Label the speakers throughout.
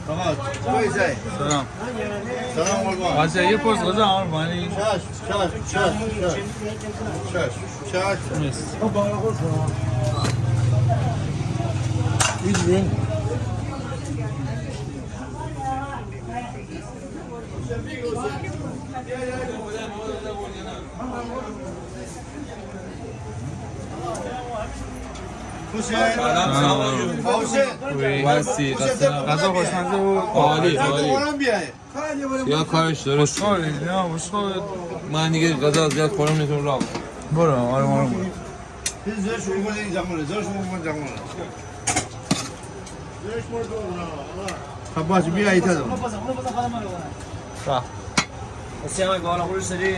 Speaker 1: آقا کویزه
Speaker 2: سلام
Speaker 1: سلام قربان
Speaker 2: واسه یه پرس غذا آرمانی
Speaker 1: شاش
Speaker 2: نیست
Speaker 3: واسه
Speaker 2: غذا خوشمزه و
Speaker 3: عالی عالی
Speaker 1: بیای
Speaker 3: یا کارش درست
Speaker 2: خوشحالی نه خوشحال
Speaker 3: من دیگه غذا زیاد خورم نمیتونم راه
Speaker 2: برو آروم آروم برو
Speaker 1: زرش میکنه جمعونه زرش میکنه جمعونه خب باش بیا ایتا دو
Speaker 2: صح
Speaker 4: Siamo qua la polizia lì.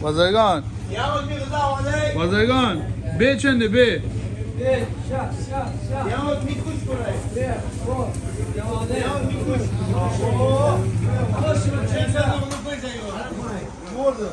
Speaker 2: بازرگان بازرگان به چنده به
Speaker 1: Mordo.